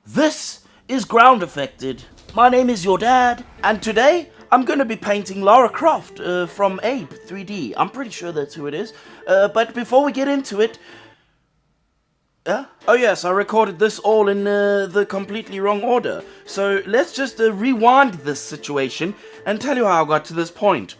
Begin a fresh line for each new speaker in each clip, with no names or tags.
This is Groundeffected. My name is your dad, and today I'm going to be painting Lara Craft from Abe 3D. I'm pretty sure that's who it is. But before we get into it, oh yes, I recorded this all in the completely wrong order. So let's just rewind this situation and tell you how I got to this point.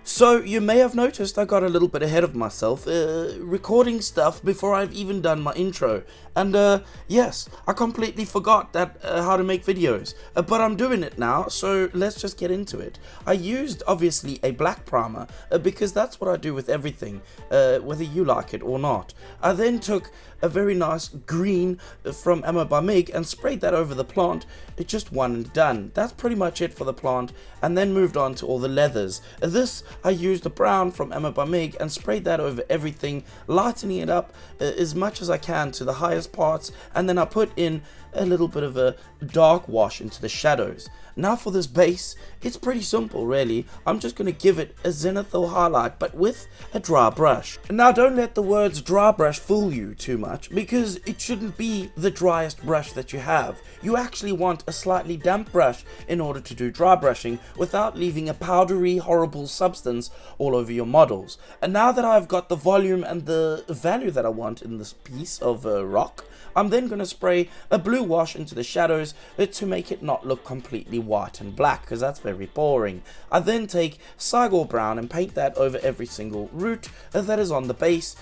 So, you may have noticed I got a little bit ahead of myself, recording stuff before I've even done my intro. And, yes, I completely forgot that how to make videos. But I'm doing it now, so let's just get into it. I used, obviously, a black primer, because that's what I do with everything, whether you like it or not. I then took a very nice green from Ammo by Mig and sprayed that over the plant. It just one and done. That's pretty much it for the plant, and then moved on to all the leathers. This I used a brown from Ammo by Mig and sprayed that over everything, lightening it up as much as I can to the highest parts, and then I put in a little bit of a dark wash into the shadows. Now for this base, it's pretty simple really. I'm just going to give it a zenithal highlight, but with a dry brush. Now don't let the words dry brush fool you too much, because it shouldn't be the driest brush that you have. You actually want a slightly damp brush in order to do dry brushing without leaving a powdery, horrible substance all over your models. And now that I've got the volume and the value that I want in this piece of rock, I'm then going to spray a blue wash into the shadows to make it not look completely white and black, because that's very boring. I then take Cygor brown and paint that over every single root that is on the base,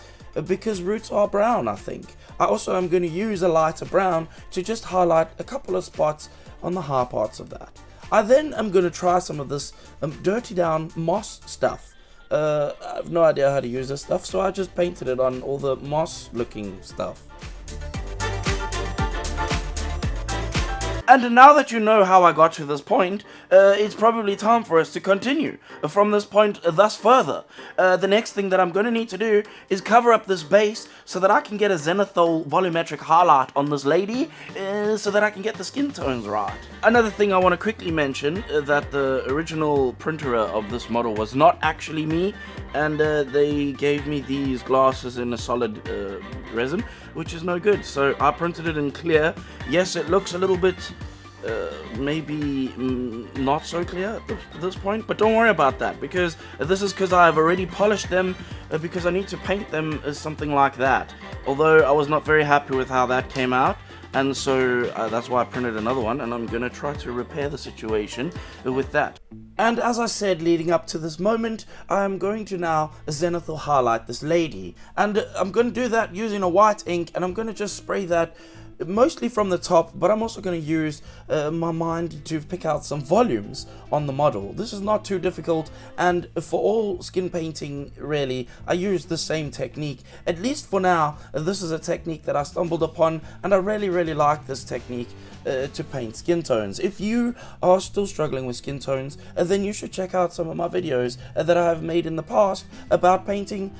because roots are brown, I think. I also am going to use a lighter brown to just highlight a couple of spots on the high parts of that. I then am going to try some of this dirty down moss stuff. I have no idea how to use this stuff, so I just painted it on all the moss looking stuff. And now that you know how I got to this point, it's probably time for us to continue from this point thus further. The next thing that I'm going to need to do is cover up this base so that I can get a zenithal volumetric highlight on this lady, so that I can get the skin tones right. Another thing I want to quickly mention, that the original printer of this model was not actually me, and they gave me these glasses in a solid resin, which is no good. So I printed it in clear. Yes, it looks a little bit maybe not so clear at this point, but don't worry about that, because this is because I've already polished them, because I need to paint them as something like that. Although I was not very happy with how that came out, and so that's why I printed another one, and I'm gonna try to repair the situation with that. And as I said leading up to this moment, I'm going to now zenithal highlight this lady, and I'm going to do that using a white ink, and I'm going to just spray that mostly from the top, but I'm also going to use my mind to pick out some volumes on the model. This is not too difficult, and for all skin painting really, I use the same technique. At least for now, this is a technique that I stumbled upon, and I really like this technique to paint skin tones. If you are still struggling with skin tones, then you should check out some of my videos that I have made in the past about painting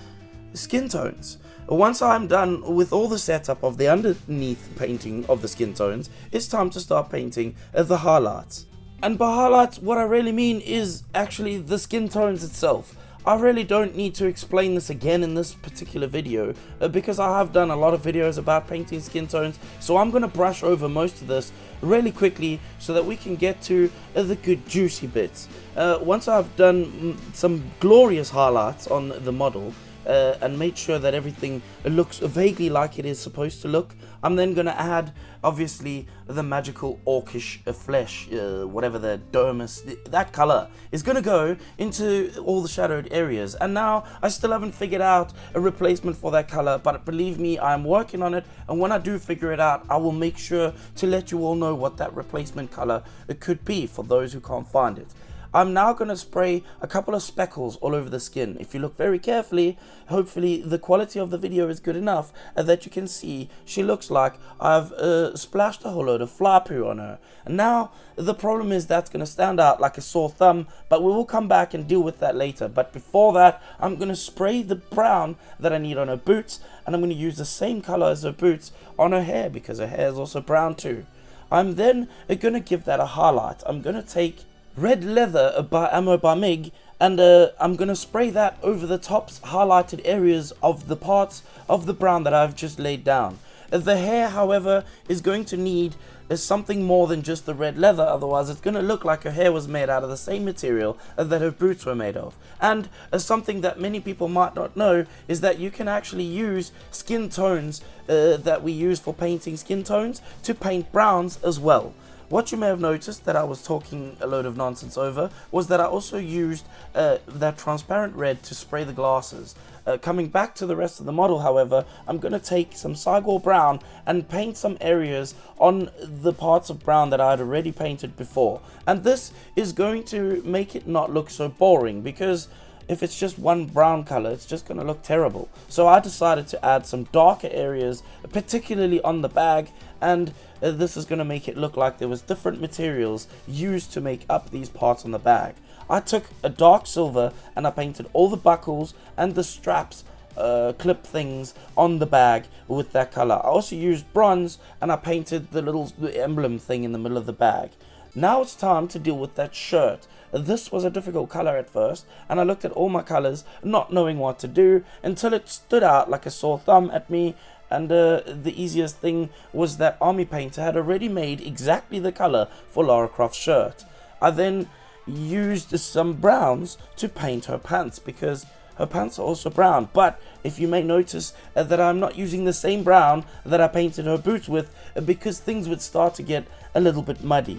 skin tones. Once I'm done with all the setup of the underneath painting of the skin tones, it's time to start painting the highlights. And by highlights, what I really mean is actually the skin tones itself. I really don't need to explain this again in this particular video, because I have done a lot of videos about painting skin tones, so I'm going to brush over most of this really quickly so that we can get to the good juicy bits. Once I've done some glorious highlights on the model, and made sure that everything looks vaguely like it is supposed to look, I'm then going to add, obviously, the magical orcish flesh, whatever the dermis, that color is going to go into all the shadowed areas. And now I still haven't figured out a replacement for that color, but believe me, I'm working on it, and when I do figure it out, I will make sure to let you all know what that replacement color could be for those who can't find it. I'm now going to spray a couple of speckles all over the skin. If you look very carefully, hopefully the quality of the video is good enough that you can see she looks like I've splashed a whole load of fly poo on her. And now the problem is that's going to stand out like a sore thumb, but we will come back and deal with that later. But before that, I'm going to spray the brown that I need on her boots, and I'm going to use the same color as her boots on her hair, because her hair is also brown too. I'm then going to give that a highlight. I'm going to take red leather by Ammo by Mig, and I'm going to spray that over the top highlighted areas of the parts of the brown that I've just laid down. The hair, however, is going to need something more than just the red leather, otherwise it's going to look like her hair was made out of the same material that her boots were made of. And something that many people might not know is that you can actually use skin tones that we use for painting skin tones to paint browns as well. What you may have noticed that I was talking a load of nonsense over was that I also used that transparent red to spray the glasses. Coming back to the rest of the model, however, I'm going to take some Cygor brown and paint some areas on the parts of brown that I had already painted before. And this is going to make it not look so boring, because if it's just one brown color, it's just going to look terrible. So I decided to add some darker areas, particularly on the bag, and this is going to make it look like there was different materials used to make up these parts on the bag. I took a dark silver and I painted all the buckles and the straps, clip things on the bag with that color. I also used bronze and I painted the emblem thing in the middle of the bag. Now it's time to deal with that shirt. This was a difficult color at first, and I looked at all my colors not knowing what to do until it stood out like a sore thumb at me. And the easiest thing was that Army Painter had already made exactly the color for Lara Croft's shirt. I then used some browns to paint her pants, because her pants are also brown. But if you may notice that I'm not using the same brown that I painted her boots with, because things would start to get a little bit muddy.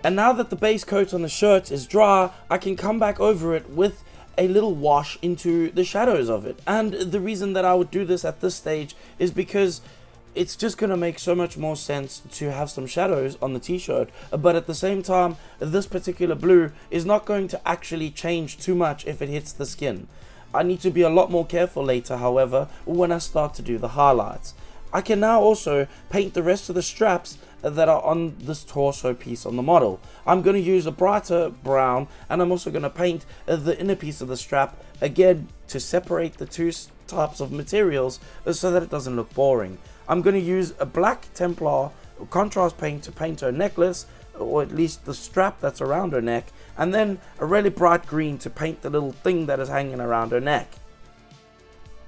And now that the base coat on the shirt is dry, I can come back over it with a little wash into the shadows of it. And the reason that I would do this at this stage is because it's just going to make so much more sense to have some shadows on the t-shirt, but at the same time, this particular blue is not going to actually change too much if it hits the skin. I need to be a lot more careful later, however, when I start to do the highlights. I can now also paint the rest of the straps that are on this torso piece on the model. I'm going to use a brighter brown, and I'm also going to paint the inner piece of the strap again to separate the two types of materials so that it doesn't look boring. I'm going to use a black Templar contrast paint to paint her necklace, or at least the strap that's around her neck, and then a really bright green to paint the little thing that is hanging around her neck.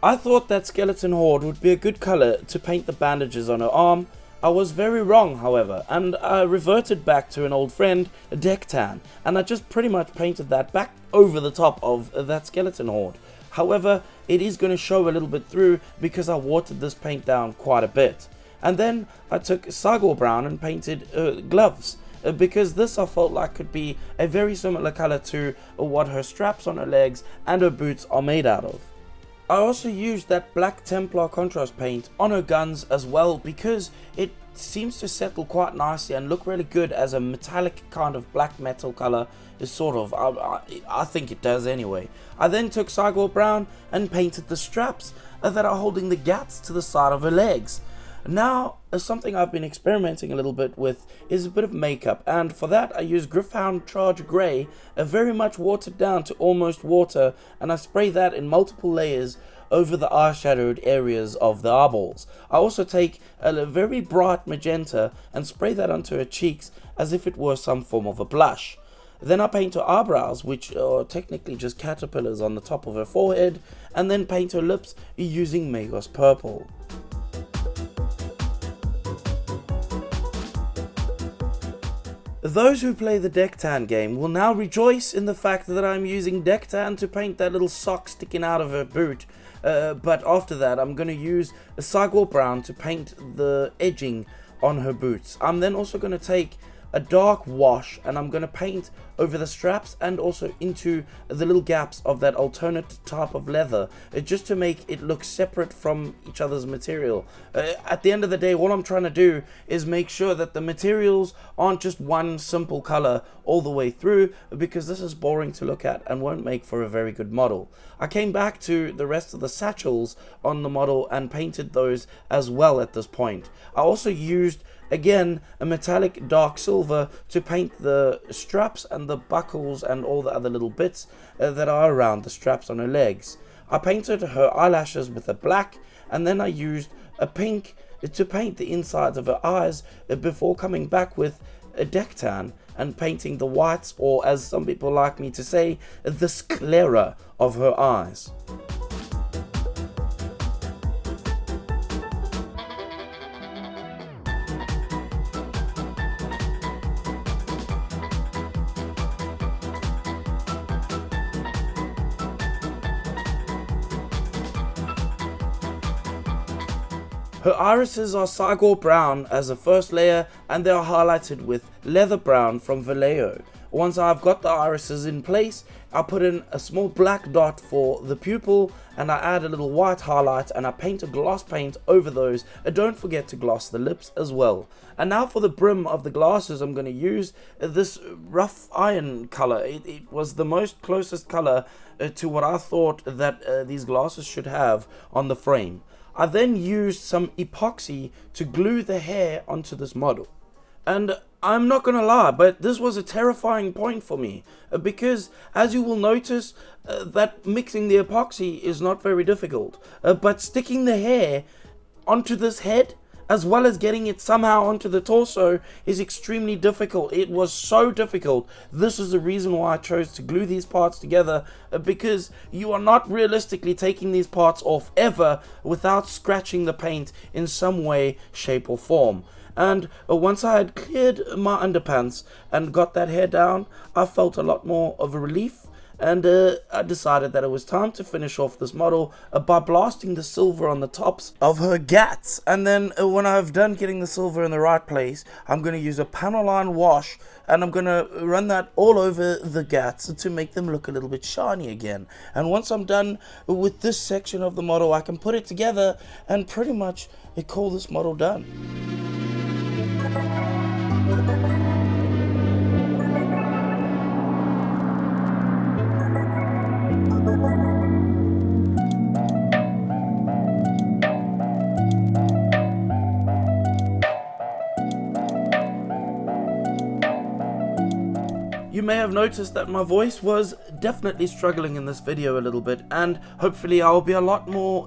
I thought that skeleton horde would be a good color to paint the bandages on her arm. I was very wrong, however, and I reverted back to an old friend, a deck tan, and I just pretty much painted that back over the top of that skeleton horde. However, it is going to show a little bit through because I watered this paint down quite a bit. And then I took Cygor brown and painted gloves, because this I felt like could be a very similar color to what her straps on her legs and her boots are made out of. I also used that black Templar contrast paint on her guns as well, because it seems to settle quite nicely and look really good as a metallic kind of black metal color. Is sort of, I think it does anyway. I then took Cygor brown and painted the straps that are holding the gats to the side of her legs. Now, something I've been experimenting a little bit with is a bit of makeup, and for that I use Gryph-hound Charge Grey, very much watered down to almost water, and I spray that in multiple layers over the eyeshadowed areas of the eyeballs. I also take a very bright magenta and spray that onto her cheeks as if it were some form of a blush. Then I paint her eyebrows, which are technically just caterpillars on the top of her forehead, and then paint her lips using Magos Purple. Those who play the deck tan game will now rejoice in the fact that I'm using deck tan to paint that little sock sticking out of her boot. But after that, I'm going to use a Cygor brown to paint the edging on her boots. I'm then also going to take a dark wash and I'm going to paint over the straps and also into the little gaps of that alternate type of leather, just to make it look separate from each other's material. At the end of the day, what I'm trying to do is make sure that the materials aren't just one simple color all the way through, because this is boring to look at and won't make for a very good model. I came back to the rest of the satchels on the model and painted those as well at this point. I also used again a metallic dark silver to paint the straps and the buckles and all the other little bits that are around the straps on her legs. I painted her eyelashes with a black, and then I used a pink to paint the insides of her eyes before coming back with a deck tan and painting the whites, or as some people like me to say, the sclera of her eyes. Her irises are Cygor brown as a first layer, and they are highlighted with leather brown from Vallejo. Once I've got the irises in place, I put in a small black dot for the pupil, and I add a little white highlight, and I paint a gloss paint over those. Don't forget to gloss the lips as well. And now for the brim of the glasses, I'm going to use this rough iron color. It was the most closest color to what I thought that these glasses should have on the frame. I then used some epoxy to glue the hair onto this model. And I'm not gonna lie, but this was a terrifying point for me, because as you will notice, that mixing the epoxy is not very difficult, but sticking the hair onto this head as well as getting it somehow onto the torso is extremely difficult. It was so difficult. This is the reason why I chose to glue these parts together, because you are not realistically taking these parts off ever without scratching the paint in some way, shape or form. And once I had cleared my underpants and got that hair down, I felt a lot more of a relief, and I decided that it was time to finish off this model by blasting the silver on the tops of her gats. And then when I've done getting the silver in the right place, I'm going to use a panel line wash, and I'm going to run that all over the gats to make them look a little bit shiny again. And once I'm done with this section of the model, I can put it together and pretty much call this model done. You may have noticed that my voice was definitely struggling in this video a little bit, and hopefully I'll be a lot more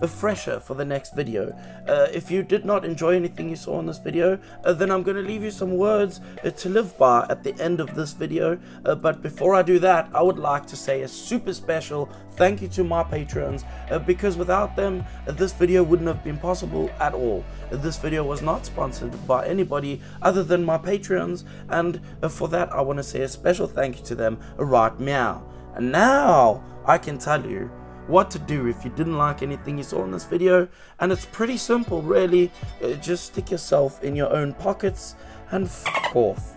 fresher for the next video. If you did not enjoy anything you saw in this video, then I'm going to leave you some words to live by at the end of this video. But before I do that, I would like to say a super special thank you to my patrons, because without them, this video wouldn't have been possible at all. This video was not sponsored by anybody other than my patrons, and for that I want to say a special thank you to them right now. And now I can tell you what to do if you didn't like anything you saw in this video, and it's pretty simple really. Just stick yourself in your own pockets and f*** off.